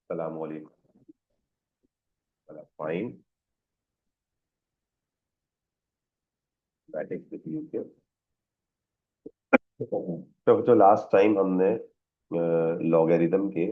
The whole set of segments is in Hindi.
अस्सलाम वालेकुम। फाइन। Batting with you. तो लास्ट टाइम हमने लॉगरिथम के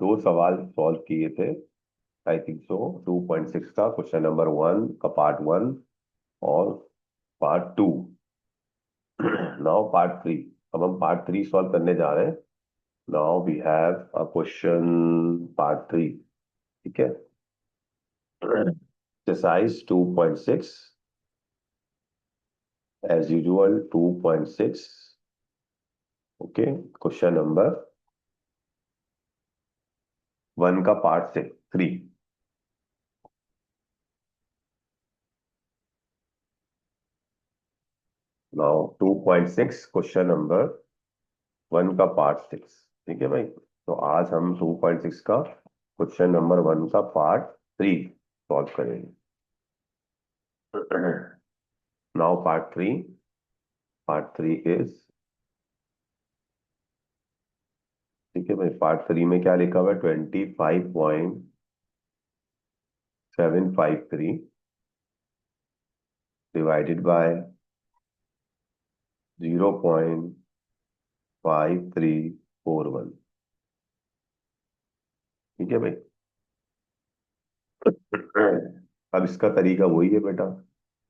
दो सवाल सॉल्व किए थे। आई थिंक सो 2.6 का क्वेश्चन नंबर 1 का पार्ट 1 और पार्ट 2। Now part 3। अब हम पार्ट 3 सॉल्व करने जा रहे हैं। Now we have a question part 3। ठीक है। Exercise 2.6 as usual 2.6। Okay. Question number 1 का पार्ट से 3। नाउ 2.6 क्वेश्चन नंबर 1 का पार्ट 6। ठीक है भाई। तो आज हम 2.6 का क्वेश्चन नंबर 1 का पार्ट 3 सॉल्व करेंगे। Now part 3। Part 3 is. ठीक है भाई। पार्ट 3 में क्या लिखा हुआ है? 25.753 डिवाइडेड बाय 0.5341। ठीक है भाई। अब इसका तरीका वही है बेटा।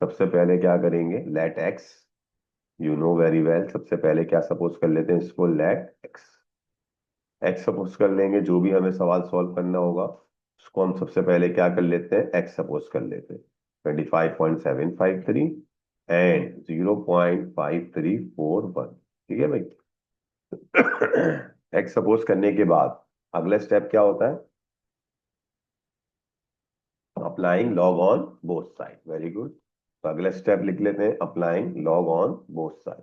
सबसे पहले क्या करेंगे? Let x. You know very well. सबसे पहले क्या सपोज कर लेते हैं इसको? Late x. एक्स सपोज कर लेंगे। जो भी हमें सवाल सॉल्व करना होगा उसको हम सबसे पहले क्या कर लेते हैं? एक्स सपोज कर लेते हैं। 25.753 एंड 0.5341। ठीक है भाई। एक्स सपोज करने के बाद अगला स्टेप क्या होता है? Applying log on both side. Very good. तो अगला स्टेप लिख लेते हैं applying log on both side.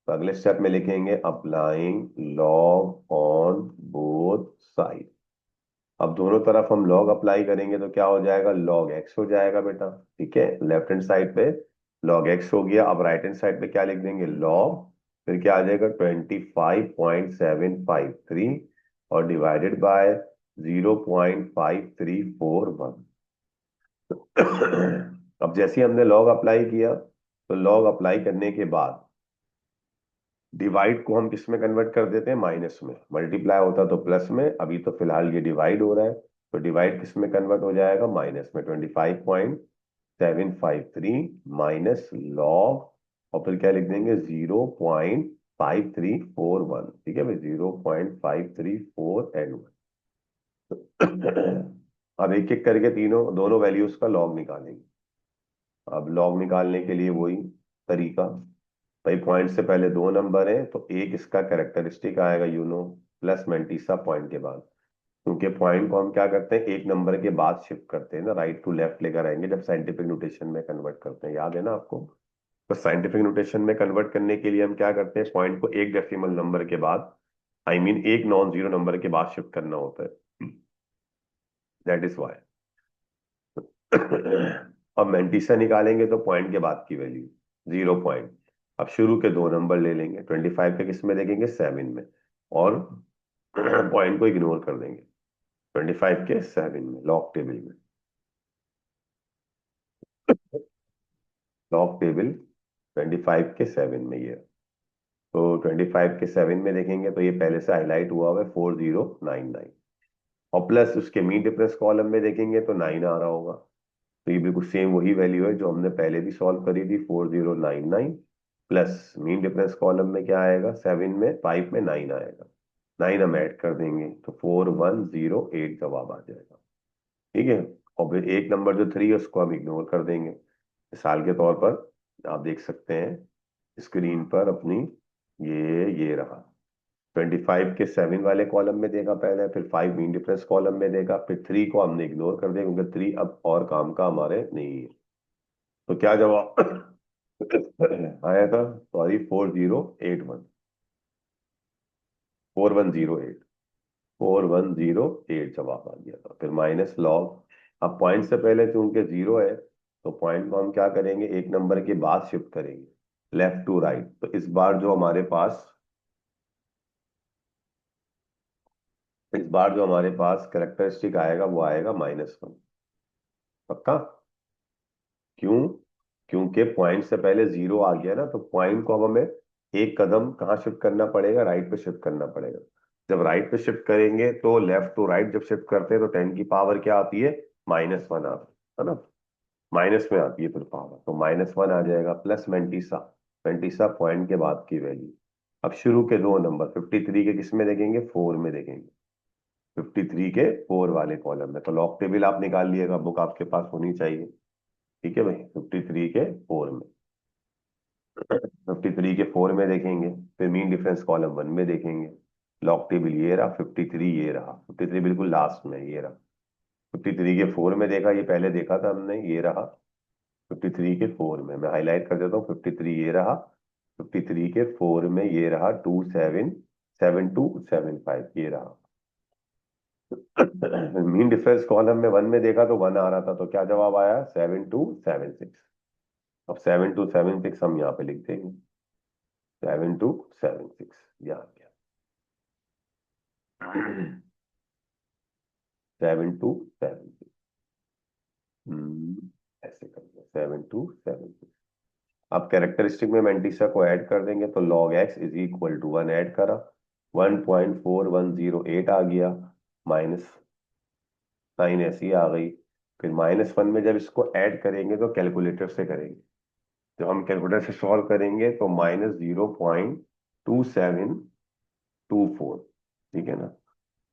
तो अगले स्टेप में लिखेंगे applying log on both side. अब दोनों तरफ हम लॉग अप्लाई करेंगे तो क्या हो जाएगा? लॉग एक्स हो जाएगा बेटा। ठीक है। लेफ्ट हैंड साइड पे लॉग एक्स हो गया। अब राइट हैंड साइड पे क्या लिख देंगे? लॉग। फिर क्या आ जाएगा? 25.753 और डिवाइडेड बाय 0.5341। अब जैसे ही हमने लॉग अप्लाई किया तो लॉग अप्लाई करने के बाद डिवाइड को हम किस में कन्वर्ट कर देते हैं? माइनस में। मल्टीप्लाई होता तो प्लस में, अभी तो फिलहाल ये डिवाइड हो रहा है। तो डिवाइड किस में कन्वर्ट हो जाएगा? माइनस में। 25.753 माइनस लॉग और फिर क्या लिख देंगे? 0.5341। ठीक है भाई। 0.534 एंड 1। अब एक एक करके तीनों दोनों वैल्यूज का लॉग निकालेंगे। अब लॉग निकालने के लिए वही तरीका। भाई पॉइंट से पहले दो नंबर है तो एक इसका कैरेक्टरिस्टिक आएगा प्लस मैंटीसा पॉइंट के बाद। क्योंकि पॉइंट को हम क्या करते हैं? एक नंबर के बाद शिफ्ट करते हैं ना, राइट टू लेफ्ट लेकर आएंगे जब साइंटिफिक नोटेशन में कन्वर्ट करते हैं। याद है ना आपको? तो साइंटिफिक नोटेशन में कन्वर्ट करने के लिए हम क्या करते हैं? पॉइंट को एक डेसिमल नंबर के बाद, आई मीन एक नॉन जीरो नंबर के बाद शिफ्ट करना होता है। That is why. अब मैंटीसा निकालेंगे तो पॉइंट के बाद की वैल्यू 0 पॉइंट। अब शुरू के दो नंबर ले लेंगे। 25 के किस में देखेंगे? 7 में। और पॉइंट को इग्नोर कर देंगे। 25 के 7 में लॉग टेबल में। लॉग टेबल 25 के 7 में ये। तो 25 के 7 में देखेंगे तो ये पहले से हाईलाइट हुआ हुआ है 4099। और प्लस उसके मीन डिफरेंस कॉलम में देखेंगे तो 9 आ रहा होगा। तो ये बिल्कुल सेम वही वैल्यू है जो हमने पहले भी सॉल्व करी थी। 4099 प्लस मीन डिफरेंस कॉलम में क्या आएगा? 7 में 5 में 9 आएगा। 9 हम ऐड कर देंगे तो 4108 जवाब आ जाएगा। ठीक है। और फिर एक नंबर जो 3 है उसको हम इग्नोर कर देंगे। मिसाल के तौर पर आप देख सकते हैं स्क्रीन पर अपनी, ये रहा। 25 के 7 वाले कॉलम में देगा पहले, फिर 5 मीन डिफरेंस कॉलम में देगा, फिर 3 को हमने इग्नोर कर दिया क्योंकि 3 अब और काम का हमारे नहीं है। तो क्या जवाब आया था? सॉरी, 4081। 4108। 4108 जवाब आ गया था। फिर माइनस लॉग। अब पॉइंट से पहले चूंकि जीरो है तो पॉइंट को हम क्या करेंगे? एक नंबर के बाद शिफ्ट करेंगे लेफ्ट टू राइट। तो इस बार जो हमारे पास इस बार जो हमारे पास कैरेक्टरिस्टिक आएगा वो आएगा -1। पक्का? क्यों? क्योंकि पॉइंट से पहले 0 आ गया ना, तो पॉइंट को अब हमें एक कदम कहाँ शिफ्ट करना पड़ेगा, राइट पे शिफ्ट करना पड़ेगा। जब राइट पे शिफ्ट करेंगे तो लेफ्ट टू राइट जब शिफ्ट करते हैं तो 10 की पावर क्या आती है, -1 आती है ना, माइनस में आती है फिर पावर, तो -1 आ जाएगा प्लस मेंटीसा। मेंटीसा पॉइंट के बाद की वैल्यू। अब शुरू के दो नंबर 53 के किस में देखेंगे, 4 में देखेंगे। 53 के 4 वाले कॉलम में, तो लॉग टेबल आप निकाल लिएगा, बुक आपके पास होनी चाहिए। ठीक है भाई, 53 के 4 में, 53 के 4 में देखेंगे, फिर मीन डिफरेंस कॉलम 1 में देखेंगे। लॉग टेबल ये रहा, 53 ये रहा, 53 बिल्कुल लास्ट में ये रहा। 53 के 4 में देखा, ये पहले देखा था हमने, ये रहा। 53 के 4 में मैं हाईलाइट कर देता हूँ, 53 ये रहा। 53 के 4 में ये रहा, 277275 ये रहा। मीन डिफरेंस कॉलम में 1 में देखा तो 1 आ रहा था, तो क्या जवाब आया, 7276। अब 7276 हम यहाँ पे लिख देंगे, 7276 ये आ गया। 7276, ऐसे कर दिया, 7276। अब कैरेक्टरिस्टिक में मेंटिसा को ऐड कर देंगे, तो log x is equal to 1 add करा, 1.4108 आ गया, माइनस साइन ऐसी आ गई। फिर -1 में जब इसको ऐड करेंगे तो कैलकुलेटर से करेंगे। जब हम कैलकुलेटर से सॉल्व करेंगे तो -0.2724, ठीक है ना।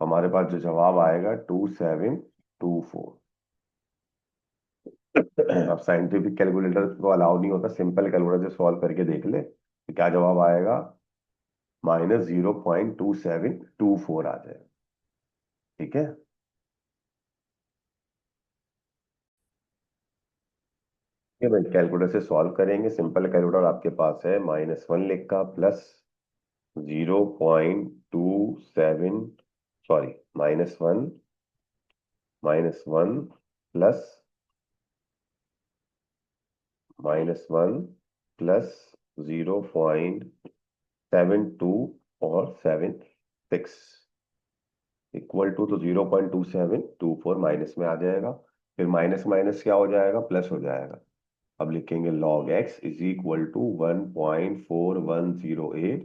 हमारे पास जो जवाब आएगा 2724। अब साइंटिफिक कैलकुलेटर को अलाउ नहीं होता, सिंपल कैलकुलेटर से सॉल्व करके देख ले तो क्या जवाब आएगा, -0.2724 आ जाएगा। ठीक है, ये भाई कैलकुलेटर से सॉल्व करेंगे, सिंपल कैलकुलेटर आपके पास है, -1 लिखा प्लस 0.27, सॉरी, -1, -1 प्लस -1 प्लस 0.72 और 76 इक्वल टू, तो 0.2724 माइनस में आ जाएगा। फिर माइनस माइनस क्या हो जाएगा, प्लस हो जाएगा। अब लिखेंगे log x is equal to 1.4108,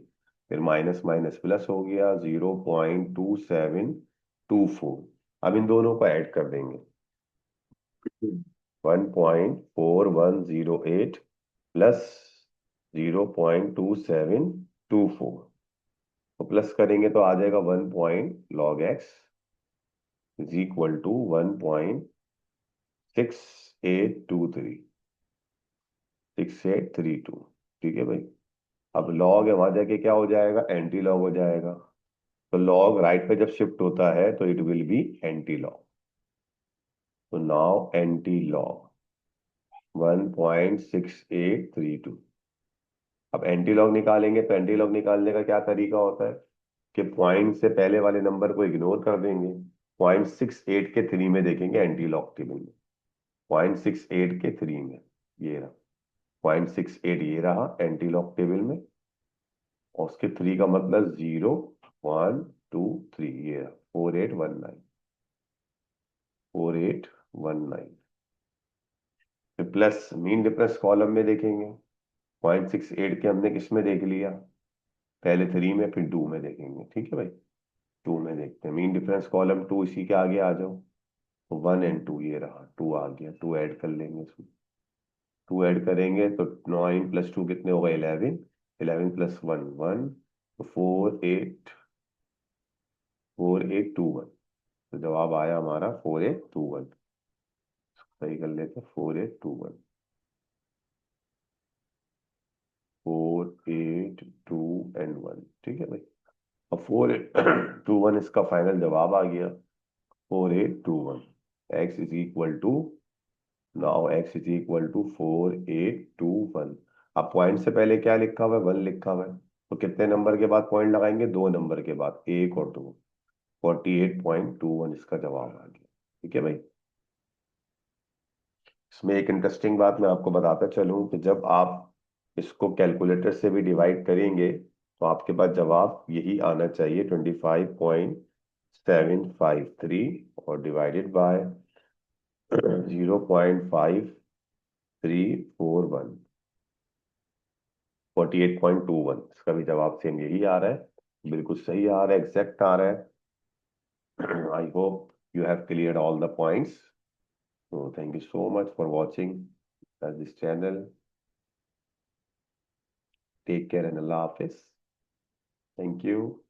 फिर माइनस माइनस प्लस हो गया 0.2724। अब इन दोनों को ऐड कर देंगे, 1.4108 प्लस 0.2724, तो प्लस करेंगे तो आ जाएगा 1.log x is equal to 1.6823, 6832। ठीक है भाई। अब लॉग है, वहां जाके क्या हो जाएगा, एंटी लॉग हो जाएगा। तो लॉग राइट पे जब शिफ्ट होता है तो it will be anti log. तो नाउ एंटी लॉग 1.6832। अब एंटी लॉग निकालेंगे, तो एंटी लॉग निकालने का क्या तरीका होता है कि पॉइंट से पहले वाले नंबर को इग्नोर कर देंगे, 0.68 के 3 में देखेंगे एंटी लॉग टेबल में, 0.68 के 3 में ये रहा, 0.68 ये रहा एंटी लॉग टेबल में, और उसके 3 का मतलब 0, 1, 2, 3, ये 4819, 4819। फिर प्लस मीन डिफरेंस कॉलम में देखेंगे, 0.68 के हमने किस में देख लिया, पहले 3 में, फिर 2 में देखेंगे। ठीक है भाई, 2 में देखते हैं, मीन डिफरेंस कॉलम 2, इसी के आगे आ जाओ, तो 1 एंड 2 ये रहा, 2 आ गया, 2 ऐड कर लेंगे इसमें। 2 ऐड करेंगे तो 9 + 2 कितने हो गए, 11, 11 + 1 1, तो 4821, तो जवाब आया हमारा 4821। सही कर लेते, 4821, 4 8 2 एंड 1। ठीक है भाई, अब 4821 इसका फाइनल जवाब आ गया, 4821। X is equal to, now x is equal to 4821। अब पॉइंट से पहले क्या लिखा हुआ है, 1 लिखा हुआ है, तो कितने नंबर के बाद पॉइंट लगाएंगे, 2 नंबर के बाद, 1 और 2, 48.21 इसका जवाब आ गया। ठीक है भाई। इसमें एक इंटरेस्टिंग बात मैं आपको बताता चलूं कि जब आप इसको कैलकुलेटर से भी डिवाइड करेंगे तो आपके पास जवाब यही आना चाहिए, 25.25 753 और डिवाइडेड बाय 0.5341, 48.21। इसका भी जवाब सेम यही आ रहा है, बिल्कुल सही आ रहा है, एग्जैक्ट आ रहा है। I hope you have cleared all the points. So thank you so much for watching this channel. Take care and Allah Hafiz. Thank you.